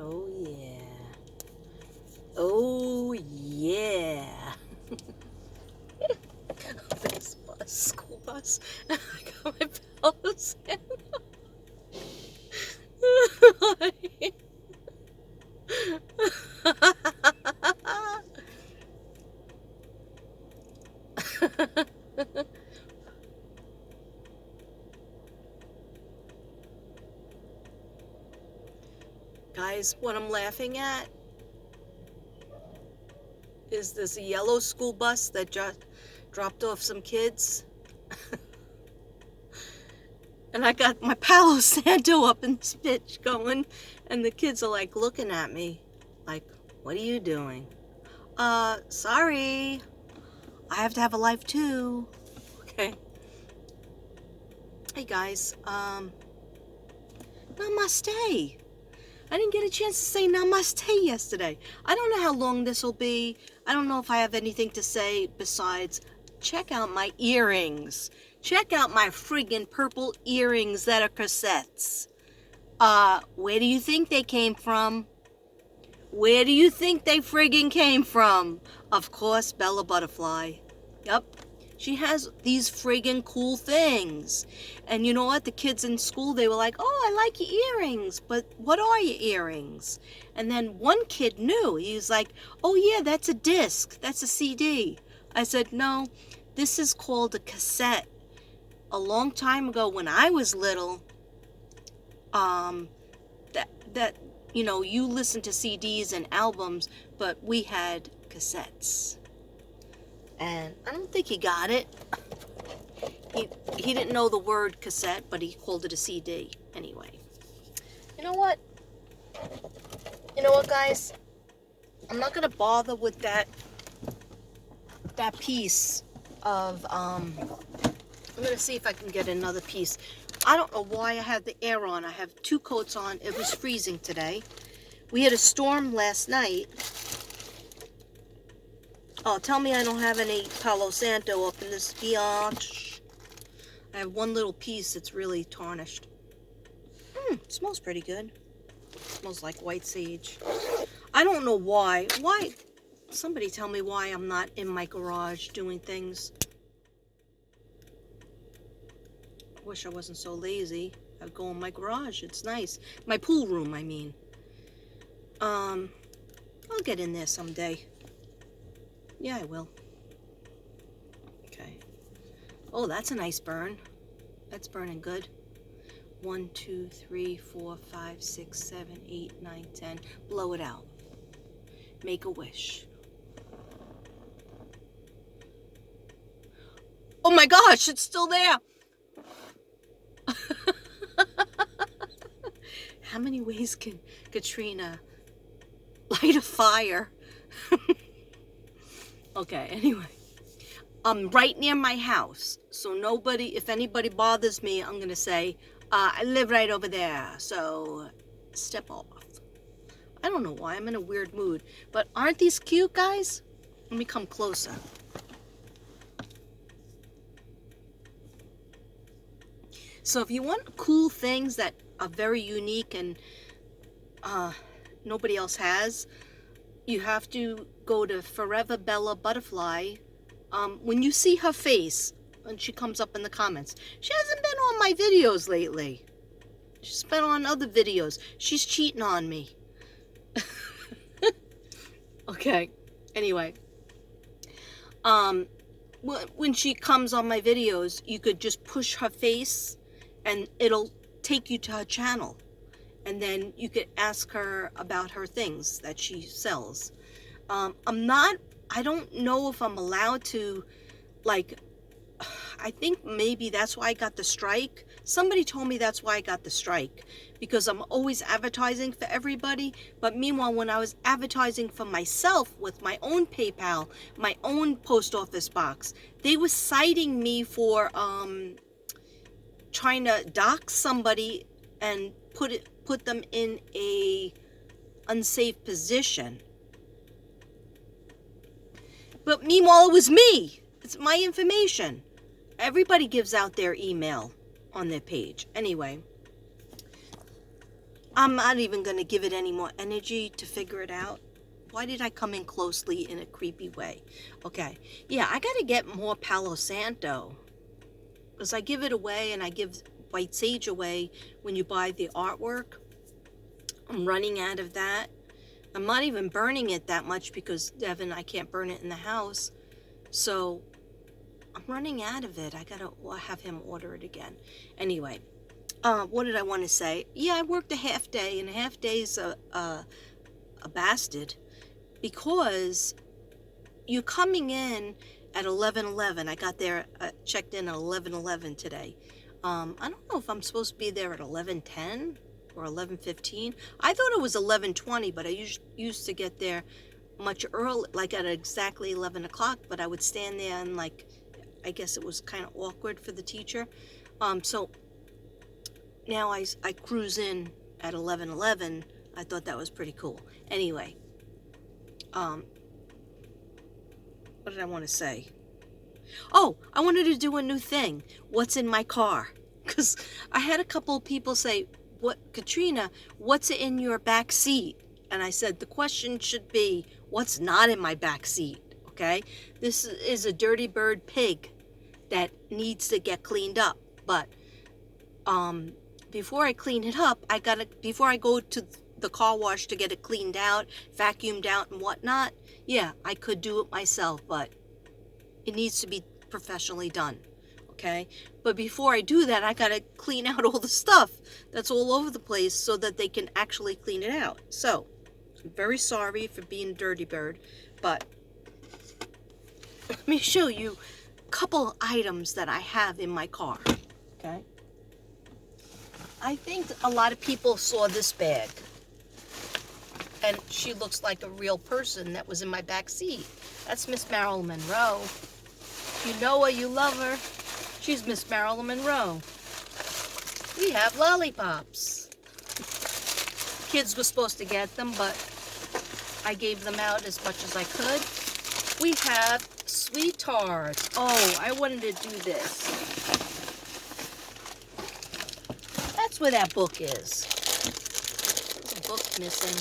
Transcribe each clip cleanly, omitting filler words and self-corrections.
Oh yeah. Oh yeah. This bus, school bus. I got my pillows in. Guys, what I'm laughing at is this yellow school bus that just dropped off some kids. And I got my Palo Santo up in this bitch going, and the kids are like looking at me like, what are you doing? Sorry. I have to have a life too. Okay. Hey guys, namaste. I didn't get a chance to say namaste yesterday. I don't know how long this will be. I don't know if I have anything to say besides check out my earrings. Check out my friggin' purple earrings that are cassettes. Where do you think they came from? Where do you think they friggin' came from? Of course, Bella Butterfly. Yep. She has these friggin' cool things. And you know what? The kids in school, they were like, oh, I like your earrings, but what are your earrings? And then one kid knew. He was like, oh yeah, that's a disc. That's a CD. I said, no, this is called a cassette. A long time ago when I was little, you listen to CDs and albums, but we had cassettes. And I don't think he got it. He didn't know the word cassette, but he called it a CD anyway. You know what? Guys? I'm not gonna bother with that piece of I'm gonna see if I can get another piece. I don't know why I have the air on. I have 2 coats on. It was freezing today. We had a storm last night. Oh, tell me I don't have any Palo Santo up in this biatch. I have one little piece that's really tarnished. It smells pretty good. It smells like white sage. I don't know why. Why? Somebody tell me why I'm not in my garage doing things. I wish I wasn't so lazy. I'd go in my garage. It's nice. My pool room, I mean. I'll get in there someday. Yeah, I will. Okay. Oh, that's a nice burn. That's burning good. 1, 2, 3, 4, 5, 6, 7, 8, 9, 10. Blow it out. Make a wish. Oh my gosh, it's still there. How many ways can Katrina light a fire? Okay, anyway. I'm right near my house, so if anybody bothers me, I'm gonna say, I live right over there, so step off. I don't know why, I'm in a weird mood, but aren't these cute, guys? Let me come closer. So if you want cool things that are very unique and nobody else has, you have to go to Forever Bella Butterfly. When you see her face, and she comes up in the comments, she hasn't been on my videos lately. She's been on other videos. She's cheating on me. Okay, anyway. When she comes on my videos, you could just push her face and it'll take you to her channel. And then you could ask her about her things that she sells. I don't know if I'm allowed to, I think maybe that's why I got the strike. Somebody told me that's why I got the strike, because I'm always advertising for everybody. But meanwhile, when I was advertising for myself with my own PayPal, my own post office box, they were citing me for trying to dox somebody and put them in a unsafe position. But meanwhile, it was me. It's my information. Everybody gives out their email on their page. Anyway, I'm not even going to give it any more energy to figure it out. Why did I come in closely in a creepy way? Okay. Yeah, I got to get more Palo Santo. Because I give it away and I give white sage away when you buy the artwork. I'm running out of that. I'm not even burning it that much because, Devin, I can't burn it in the house. So I'm running out of it. I got to have him order it again. Anyway, what did I want to say? Yeah, I worked a half day, and a half day's a bastard. Because you coming in at 11:11. I got there, checked in at 11:11 today. I don't know if I'm supposed to be there at 11:10 or 11:15. I thought it was 11:20, but I used to get there much early, like at exactly 11 o'clock. But I would stand there and I guess it was kind of awkward for the teacher. So now I cruise in at 11:11. I thought that was pretty cool. Anyway. What did I want to say? Oh, I wanted to do a new thing. What's in my car? Because I had a couple of people say, "What, Katrina, what's in your back seat?" And I said, the question should be, what's not in my back seat? Okay? This is a dirty bird pig that needs to get cleaned up. But before I clean it up, before I go to the car wash to get it cleaned out, vacuumed out and whatnot, yeah, I could do it myself, but it needs to be professionally done, okay? But before I do that, I gotta clean out all the stuff that's all over the place so that they can actually clean it out. So, I'm very sorry for being a dirty bird, but let me show you a couple items that I have in my car, okay? I think a lot of people saw this bag. And she looks like a real person that was in my back seat. That's Miss Marilyn Monroe. You know her, you love her. She's Miss Marilyn Monroe. We have lollipops. Kids were supposed to get them, but I gave them out as much as I could. We have sweet tarts. Oh, I wanted to do this. That's where that book is. There's a book missing.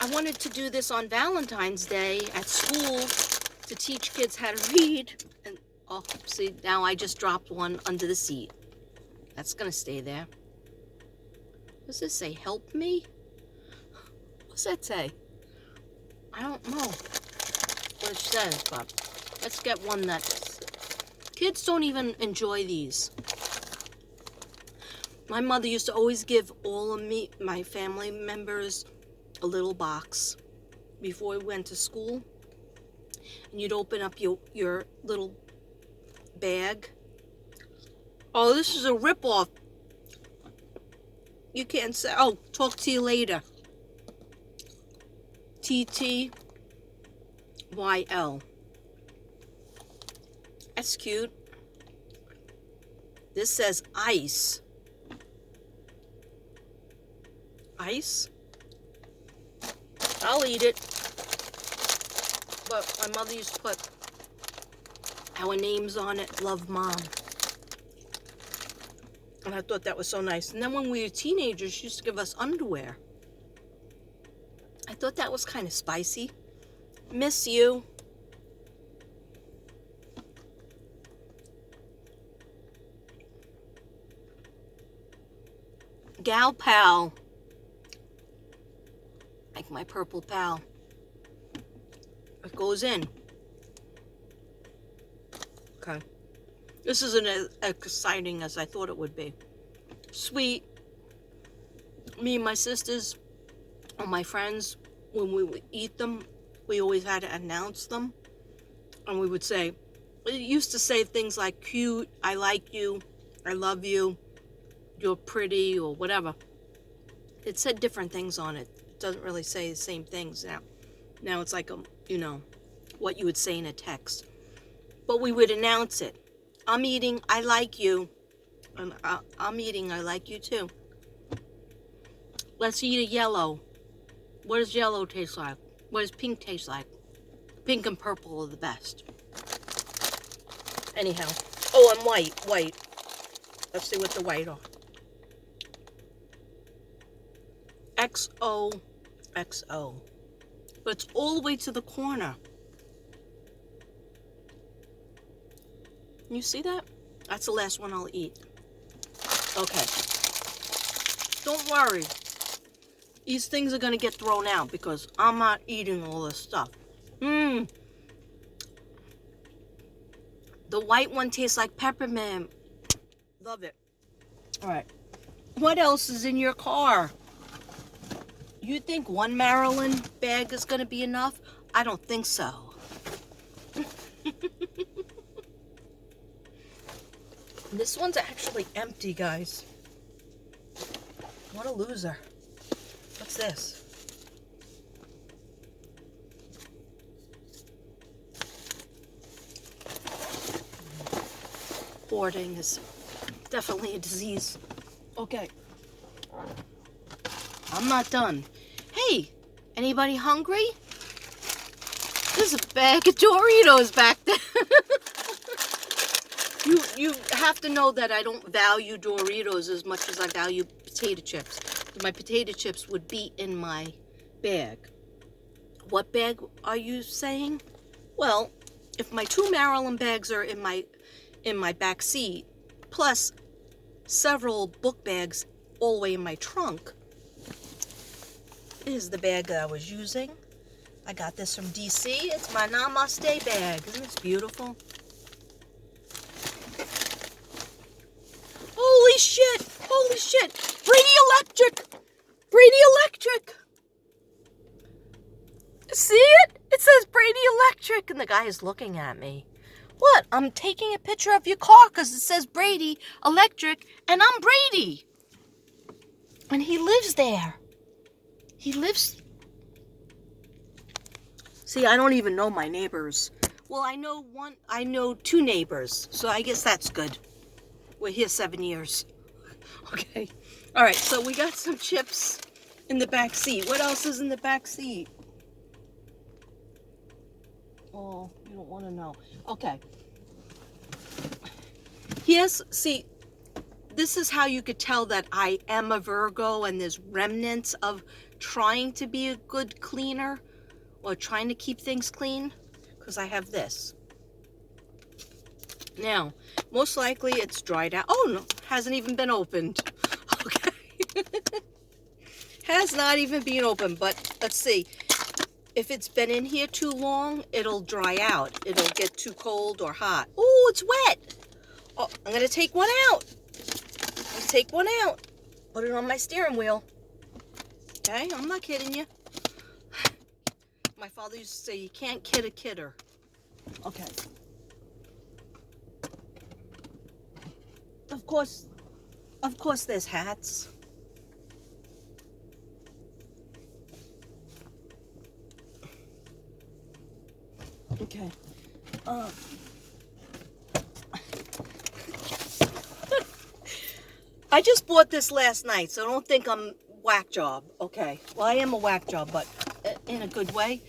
I wanted to do this on Valentine's Day at school to teach kids how to read. And oh, see, now I just dropped one under the seat. That's gonna stay there. Does this say help me? What's that say? I don't know what it says, but let's get one that kids don't even enjoy these. My mother used to always give all of my family members, a little box before we went to school, and you'd open up your little bag. Oh, this is a ripoff. You can't say, oh, talk to you later. TTYL. That's cute. This says ice. Ice? I'll eat it. But my mother used to put our names on it. Love, Mom. And I thought that was so nice. And then when we were teenagers, she used to give us underwear. I thought that was kind of spicy. Miss you. Gal Pal. Like my purple pal. It goes in. Okay. This isn't as exciting as I thought it would be. Sweet. Me and my sisters, or my friends, when we would eat them, we always had to announce them. And we would say, it used to say things like cute, I like you, I love you, you're pretty, or whatever. It said different things on it. It doesn't really say the same things now. Now it's like, what you would say in a text. But we would announce it. I'm eating, I like you. And I'm eating, I like you too. Let's eat a yellow. What does yellow taste like? What does pink taste like? Pink and purple are the best. Anyhow. Oh, and white. Let's see what the white are. XOXO. But it's all the way to the corner. You see that? That's the last one I'll eat. Okay. Don't worry. These things are going to get thrown out because I'm not eating all this stuff. The white one tastes like peppermint. Love it. All right. What else is in your car? You think one Maryland bag is going to be enough? I don't think so. This one's actually empty, guys. What a loser. What's this? Hoarding is definitely a disease. Okay. I'm not done. Hey, anybody hungry? There's a bag of Doritos back there. You have to know that I don't value Doritos as much as I value potato chips. My potato chips would be in my bag. What bag are you saying? Well, if my 2 Maryland bags are in my back seat, plus several book bags all the way in my trunk, this is the bag that I was using. I got this from DC. It's my Namaste bag. Isn't this beautiful? Holy shit! Holy shit! Brady Electric! Brady Electric! See it? It says Brady Electric, and the guy is looking at me. What? I'm taking a picture of your car because it says Brady Electric, and I'm Brady. And he lives there. He lives... See, I don't even know my neighbors. Well, I know 2 neighbors, so I guess that's good. We're here 7 years. Okay. All right, so we got some chips in the back seat. What else is in the back seat? Oh, you don't want to know. Okay. See, this is how you could tell that I am a Virgo and there's remnants of trying to be a good cleaner or trying to keep things clean, because I have this. Now, most likely it's dried out. Oh, no, hasn't even been opened. Okay. Has not even been opened, but let's see. If it's been in here too long, it'll dry out. It'll get too cold or hot. Oh, it's wet. Oh, I'm going to take one out. Let's take one out. Put it on my steering wheel. Okay, I'm not kidding you. My father used to say, you can't kid a kidder. Okay. Of course there's hats. Okay. I just bought this last night, so don't think I'm whack job. Okay. Well, I am a whack job, but in a good way.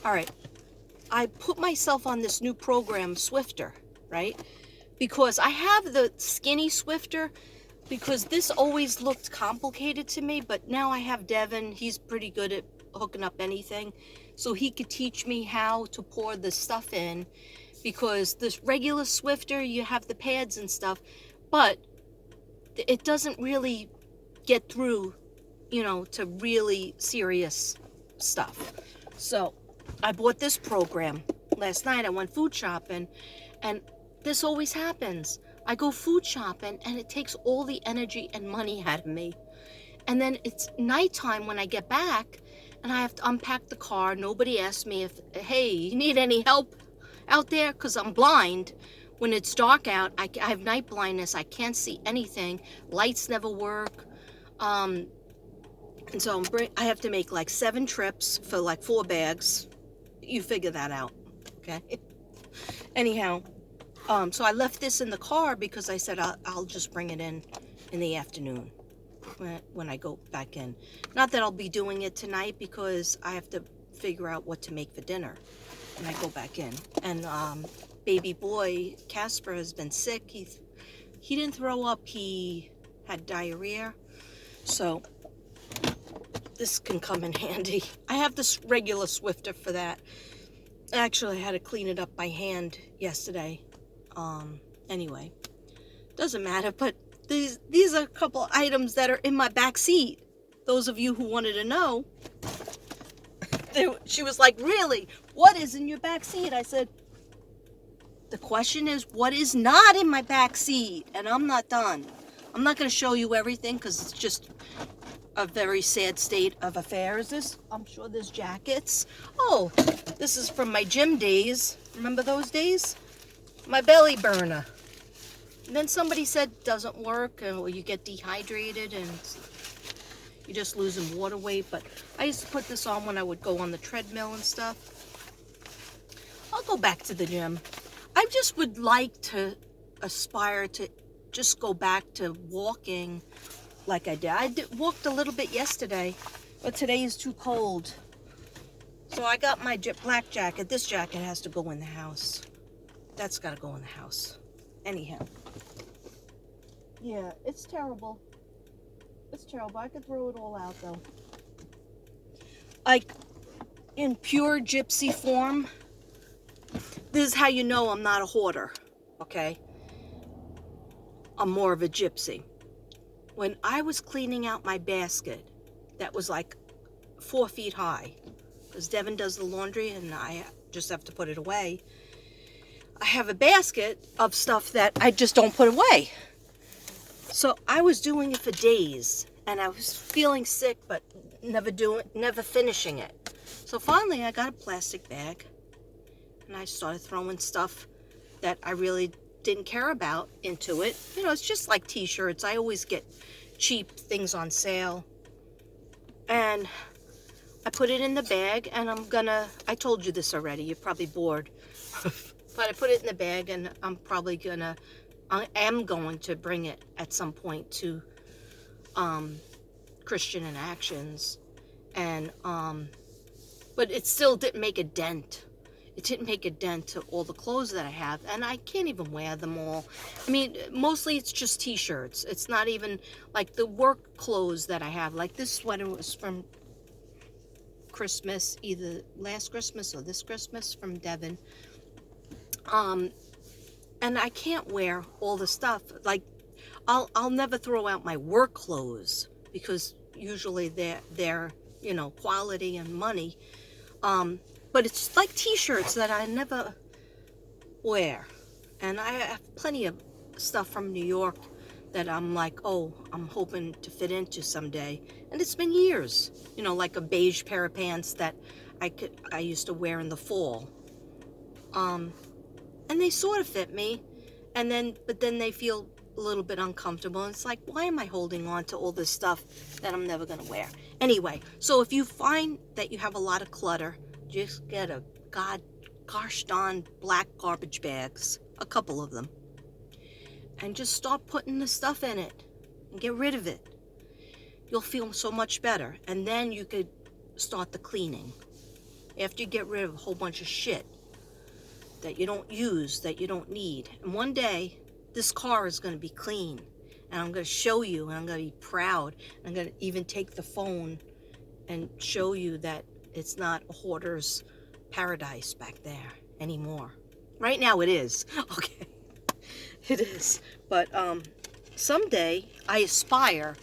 All right. I put myself on this new program, Swifter, right? Because I have the skinny Swifter, because this always looked complicated to me, but now I have Devin. He's pretty good at hooking up anything, so he could teach me how to pour the stuff in, because this regular Swifter, you have the pads and stuff, but it doesn't really get through, to really serious stuff. So I bought this program. Last night I went food shopping, and this always happens. I go food shopping and it takes all the energy and money out of me. And then it's nighttime when I get back and I have to unpack the car. Nobody asks me if, hey, you need any help out there? Because I'm blind. When it's dark out, I have night blindness. I can't see anything. Lights never work. And so I have to make like 7 trips for like 4 bags. You figure that out, okay? Anyhow, so I left this in the car because I said I'll just bring it in the afternoon when I go back in. Not that I'll be doing it tonight because I have to figure out what to make for dinner when I go back in. And baby boy Casper has been sick. He didn't throw up. He had diarrhea. So this can come in handy. I have this regular Swifter for that. Actually, I had to clean it up by hand yesterday. Anyway, doesn't matter, but these are a couple items that are in my back seat. Those of you who wanted to know, she was like, really? What is in your back seat? I said, the question is, what is not in my back seat? And I'm not done. I'm not going to show you everything because it's just a very sad state of affairs. I'm sure there's jackets. Oh, this is from my gym days. Remember those days? My belly burner. And then somebody said doesn't work, or you get dehydrated and you're just losing water weight. But I used to put this on when I would go on the treadmill and stuff. I'll go back to the gym. I just would like to aspire to just go back to walking like I did. I walked a little bit yesterday, but today is too cold. So I got my black jacket. This jacket has to go in the house. That's got to go in the house. Anyhow. Yeah, it's terrible. It's terrible. I could throw it all out, though. Like, in pure gypsy form, this is how you know I'm not a hoarder, okay? I'm more of a gypsy. When I was cleaning out my basket, that was like 4 feet high, because Devin does the laundry and I just have to put it away. I have a basket of stuff that I just don't put away. So I was doing it for days, and I was feeling sick, but never finishing it. So finally, I got a plastic bag, and I started throwing stuff that I really didn't care about into it. You know, it's just like t-shirts. I always get cheap things on sale. And I put it in the bag, and I told you this already, you're probably bored. But I put it in the bag, and I am going to bring it at some point to Christian in Actions. And but it still didn't make a dent. It didn't make a dent to all the clothes that I have, and I can't even wear them all. I mean, mostly it's just t-shirts. It's not even like the work clothes that I have. Like this sweater was from Christmas, either last Christmas or this Christmas, from Devin. And I can't wear all the stuff. Like, I'll never throw out my work clothes because usually they're you know, quality and money. But it's like t-shirts that I never wear. And I have plenty of stuff from New York that I'm like, oh, I'm hoping to fit into someday. And it's been years. You know, like a beige pair of pants that I used to wear in the fall. And they sort of fit me. But then they feel a little bit uncomfortable. And it's like, why am I holding on to all this stuff that I'm never going to wear? Anyway, so if you find that you have a lot of clutter, just get a gosh darn black garbage bags, a couple of them, and just start putting the stuff in it and get rid of it. You'll feel so much better, and then you could start the cleaning after you get rid of a whole bunch of shit that you don't use, that you don't need. And one day this car is going to be clean, and I'm going to show you, and I'm going to be proud. I'm going to even take the phone and show you that it's not a hoarder's paradise back there anymore. Right now it is. Okay. It is. But someday I aspire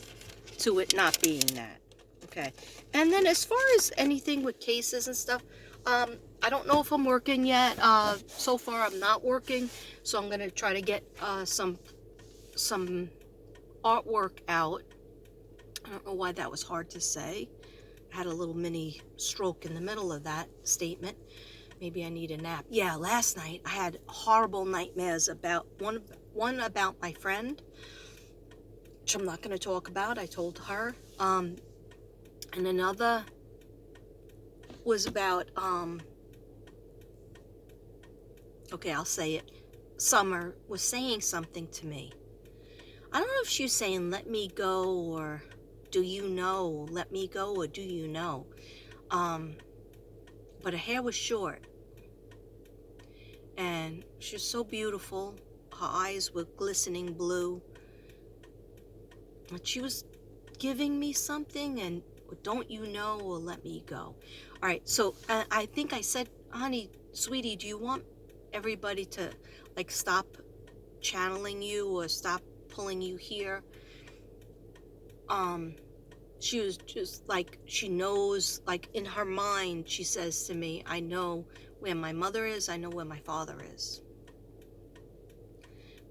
to it not being that. Okay. And then as far as anything with cases and stuff, I don't know if I'm working yet. So far I'm not working. So I'm going to try to get some artwork out. I don't know why that was hard to say. Had a little mini stroke in the middle of that statement. Maybe I need a nap. Yeah, last night I had horrible nightmares about one about my friend, which I'm not going to talk about. I told her. And another was about okay, I'll say it. Summer was saying something to me. I don't know if she was saying let me go, or do you know, let me go, or do you know? But her hair was short. And she was so beautiful. Her eyes were glistening blue. But she was giving me something, and Don't you know, or let me go. All right, so I think I said, honey, sweetie, do you want everybody to like stop channeling you or stop pulling you here? She was just like, she knows, like in her mind, she says to me, I know where my mother is, I know where my father is.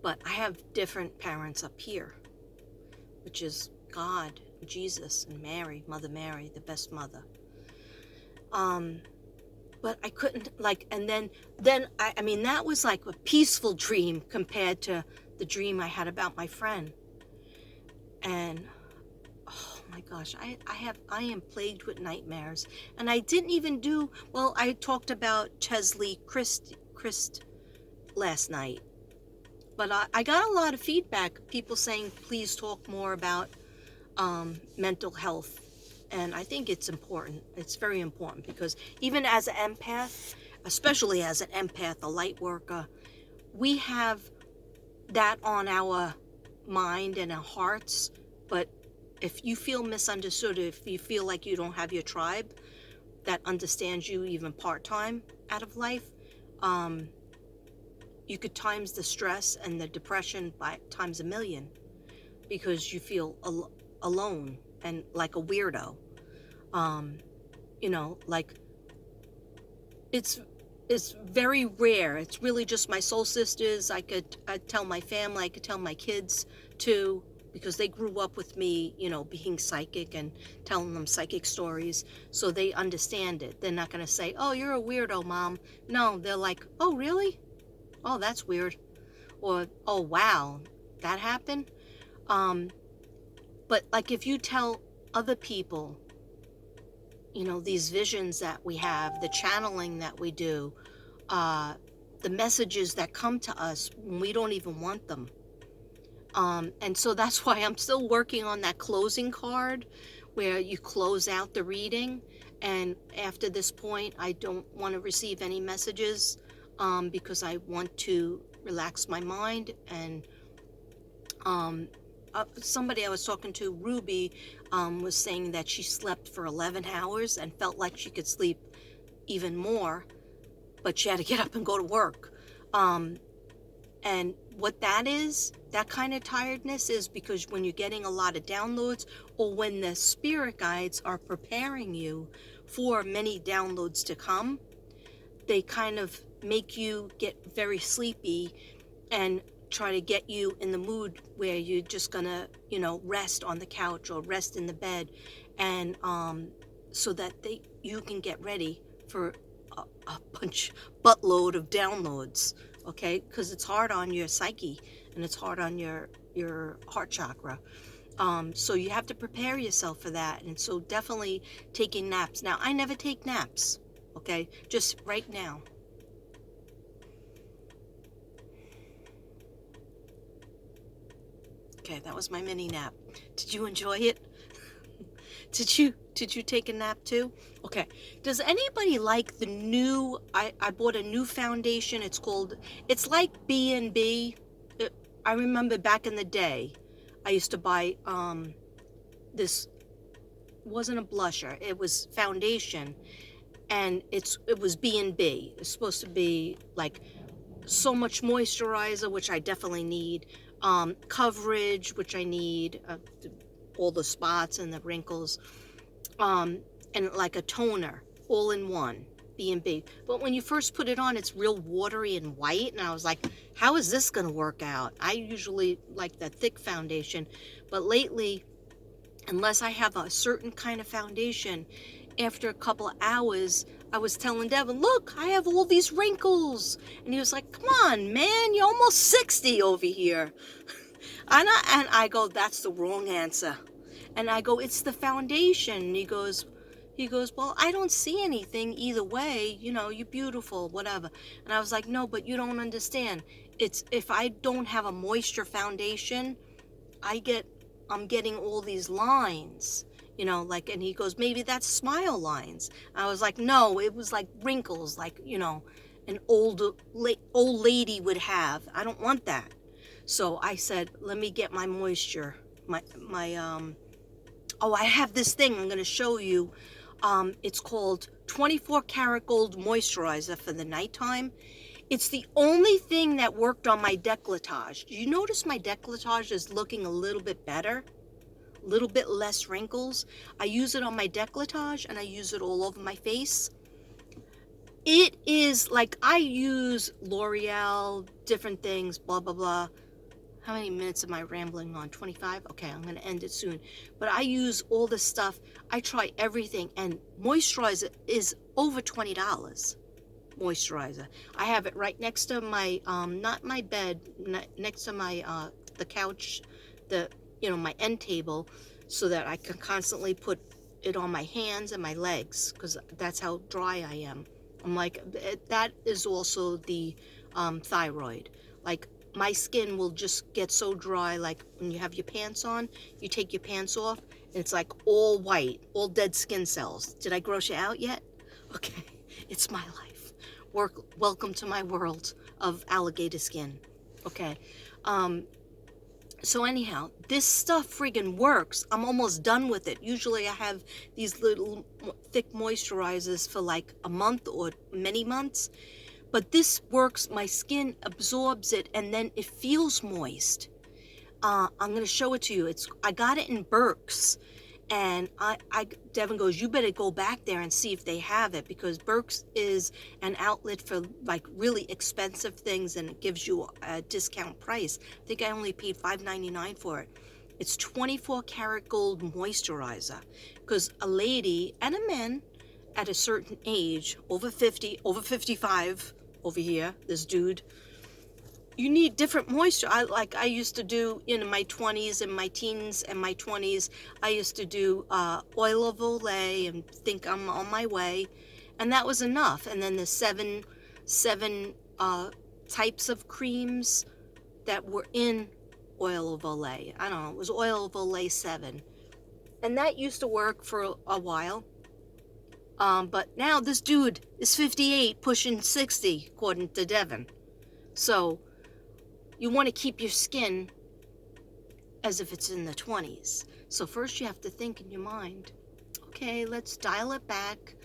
But I have different parents up here, which is God, Jesus, and Mary, Mother Mary, the best mother. But I couldn't, like, and then I mean, that was like a peaceful dream compared to the dream I had about my friend. And oh my gosh, I am plagued with nightmares. And I didn't even do, well, I talked about Chesley Christ last night. But I got a lot of feedback, people saying, please talk more about mental health. And I think it's important. It's very important, because even as an empath, especially as an empath, a light worker, we have that on our mind and our hearts. But if you feel misunderstood, if you feel like you don't have your tribe that understands you even part-time out of life, you could times the stress and the depression by times a million, because you feel alone and like a weirdo. You know, like it's very rare. It's really just my soul sisters. I'd tell my family, I could tell my kids too, because they grew up with me, you know, being psychic and telling them psychic stories, so they understand it. They're not going to say, oh, you're a weirdo, Mom. No, they're like, oh, really? Oh, that's weird. Or, oh, wow, that happened. But like, if you tell other people, you know, these visions that we have, the channeling that we do, the messages that come to us when we don't even want them. And so that's why I'm still working on that closing card where you close out the reading. And after this point, I don't want to receive any messages, because I want to relax my mind. And somebody I was talking to, Ruby, was saying that she slept for 11 hours and felt like she could sleep even more, but she had to get up and go to work. And what that is, that kind of tiredness is because when you're getting a lot of downloads, or when the spirit guides are preparing you for many downloads to come, they kind of make you get very sleepy and try to get you in the mood where you're just gonna, you know, rest on the couch or rest in the bed, and so that you can get ready for a buttload of downloads, okay? Because it's hard on your psyche and it's hard on your heart chakra. So you have to prepare yourself for that. And so definitely taking naps. Now, I never take naps, okay? Just right now. Okay, that was my mini nap. Did you enjoy it? Did you take a nap too? Okay. Does anybody like the new, I bought a new foundation. It's like B&B. I remember back in the day, I used to buy this, wasn't a blusher, it was foundation, and it was B&B. It's supposed to be like so much moisturizer, which I definitely need, coverage, which I need, all the spots and the wrinkles, and like a toner, all in one, B&B. But when you first put it on, it's real watery and white, and I was like, how is this gonna work out? I usually like the thick foundation, but lately, unless I have a certain kind of foundation, after a couple of hours, I was telling Devin, look, I have all these wrinkles. And he was like, come on, man, you're almost 60 over here. And I go, that's the wrong answer. And I go, it's the foundation. And he goes, well, I don't see anything either way. You know, you're beautiful, whatever. And I was like, no, but you don't understand. It's, if I don't have a moisture foundation, I'm getting all these lines, you know, like, and he goes, maybe that's smile lines. I was like, no, it was like wrinkles, like, you know, an old lady would have. I don't want that. So I said, let me get my moisture, my Oh, I have this thing I'm going to show you. It's called 24 karat gold moisturizer for the nighttime. It's the only thing that worked on my décolletage. Do you notice my décolletage is looking a little bit better? A little bit less wrinkles. I use it on my décolletage and I use it all over my face. It is like, I use L'Oreal, different things, blah, blah, blah. How many minutes am I rambling on? 25? Okay, I'm going to end it soon. But I use all this stuff. I try everything. And moisturizer is over $20. Moisturizer. I have it right next to my, not my bed, next to my, the couch, my end table, so that I can constantly put it on my hands and my legs, because that's how dry I am. I'm like, that is also the thyroid. Like, my skin will just get so dry, like when you have your pants on, you take your pants off, and it's like all white, all dead skin cells. Did I gross you out yet? Okay, it's my life. Welcome to my world of alligator skin. Okay, so anyhow, this stuff friggin' works. I'm almost done with it. Usually I have these little thick moisturizers for like a month or many months. But this works, my skin absorbs it, and then it feels moist. I'm going to show it to you. I got it in Burke's, and Devin goes, you better go back there and see if they have it, because Burke's is an outlet for like really expensive things, and it gives you a discount price. I think I only paid $5.99 for it. It's 24 karat gold moisturizer, because a lady and a man at a certain age, over 50, over 55, over here, this dude, you need different moisture. I used to do, in my 20s and my teens and my 20s, I used to do oil of Olay and think I'm on my way, and that was enough. And then the seven types of creams that were in oil of Olay. I don't know, it was oil of Olay 7. And that used to work for a while. But now this dude is 58, pushing 60, according to Devin. So you want to keep your skin as if it's in the 20s. So first you have to think in your mind, okay, let's dial it back.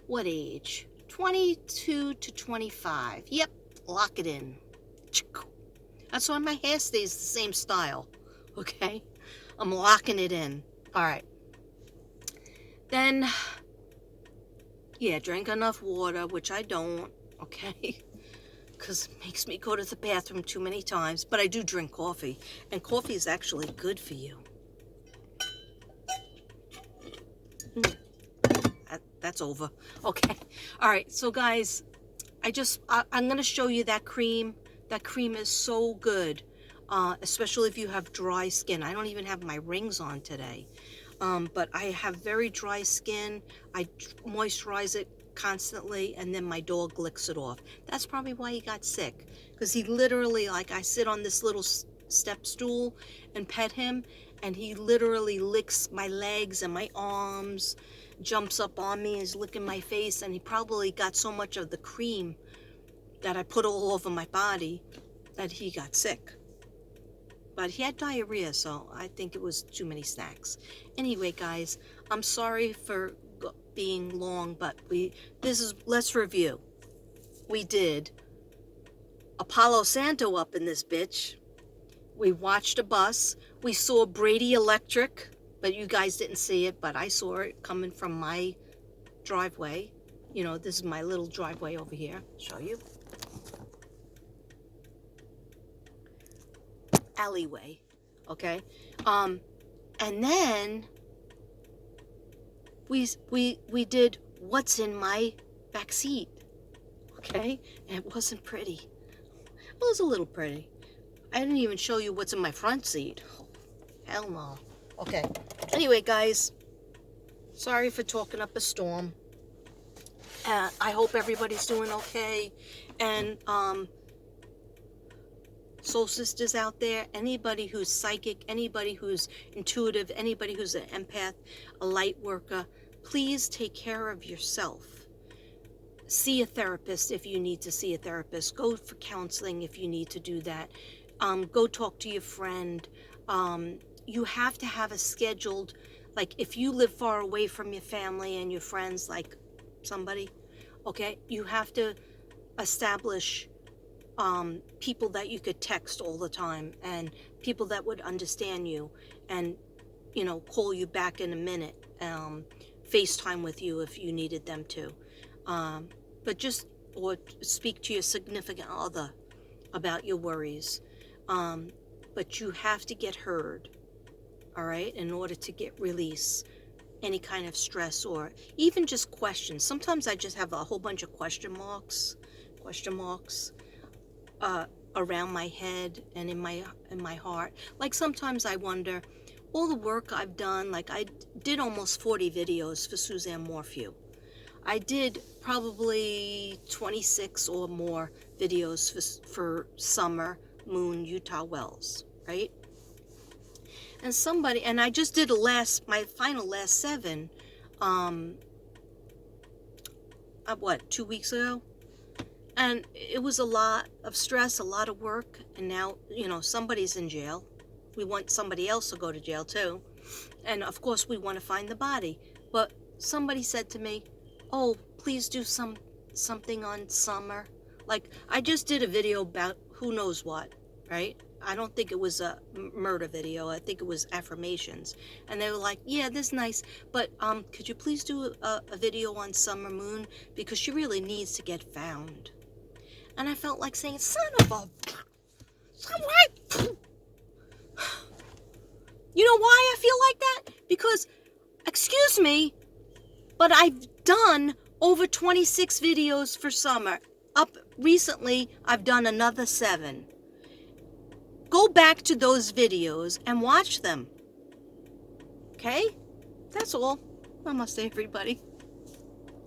What age? 22 to 25. Yep, lock it in. That's why my hair stays the same style. Okay? I'm locking it in. All right. Then, yeah, drink enough water, which I don't, okay? Because it makes me go to the bathroom too many times. But I do drink coffee, and coffee is actually good for you. That's over. Okay. All right. So, guys, I'm going to show you that cream. That cream is so good, especially if you have dry skin. I don't even have my rings on today. But I have very dry skin. I moisturize it constantly, and then my dog licks it off. That's probably why he got sick, because he literally, like, I sit on this little step stool and pet him, and he literally licks my legs and my arms, jumps up on me, is licking my face, and he probably got so much of the cream that I put all over my body that he got sick. But he had diarrhea, so I think it was too many snacks. Anyway, guys, I'm sorry for being long, but let's review. We did a Palo Santo up in this bitch. We watched a bus. We saw Brady Electric, but you guys didn't see it, but I saw it coming from my driveway. You know, this is my little driveway over here. Show you. Alleyway, okay? And then we did what's in my back seat, okay? And it wasn't pretty. It was a little pretty. I didn't even show you what's in my front seat. Oh, hell no. Okay. Anyway, guys, sorry for talking up a storm. I hope everybody's doing okay. And soul sisters out there, anybody who's psychic, anybody who's intuitive, anybody who's an empath, a light worker, please take care of yourself. See a therapist if you need to see a therapist. Go for counseling if you need to do that. Go talk to your friend. You have to have a scheduled Like if you live far away from your family and your friends, like somebody, okay, you have to establish people that you could text all the time, and people that would understand you, and call you back in a minute, FaceTime with you if you needed them to, but just or speak to your significant other about your worries, but you have to get heard, all right, in order to get release any kind of stress or even just questions. Sometimes I just have a whole bunch of question marks around my head and in my heart. Like sometimes I wonder, all the work I've done, like I did almost 40 videos for Suzanne Morphew. I did probably 26 or more videos for Summer, Moon, Utah Wells, right? And I just did my final last 7, what, 2 weeks ago? And it was a lot of stress, a lot of work, and now, somebody's in jail. We want somebody else to go to jail too. And of course we want to find the body. But somebody said to me, "Oh, please do something on Summer." Like I just did a video about who knows what, right? I don't think it was a murder video. I think it was affirmations. And they were like, "Yeah, this is nice, but could you please do a video on Summer Moon, because she really needs to get found." And I felt like saying, "Son of a... You know why I feel like that? Because, excuse me, but I've done over 26 videos for Summer. Up recently, I've done another 7. Go back to those videos and watch them. Okay? That's all. Namaste, everybody.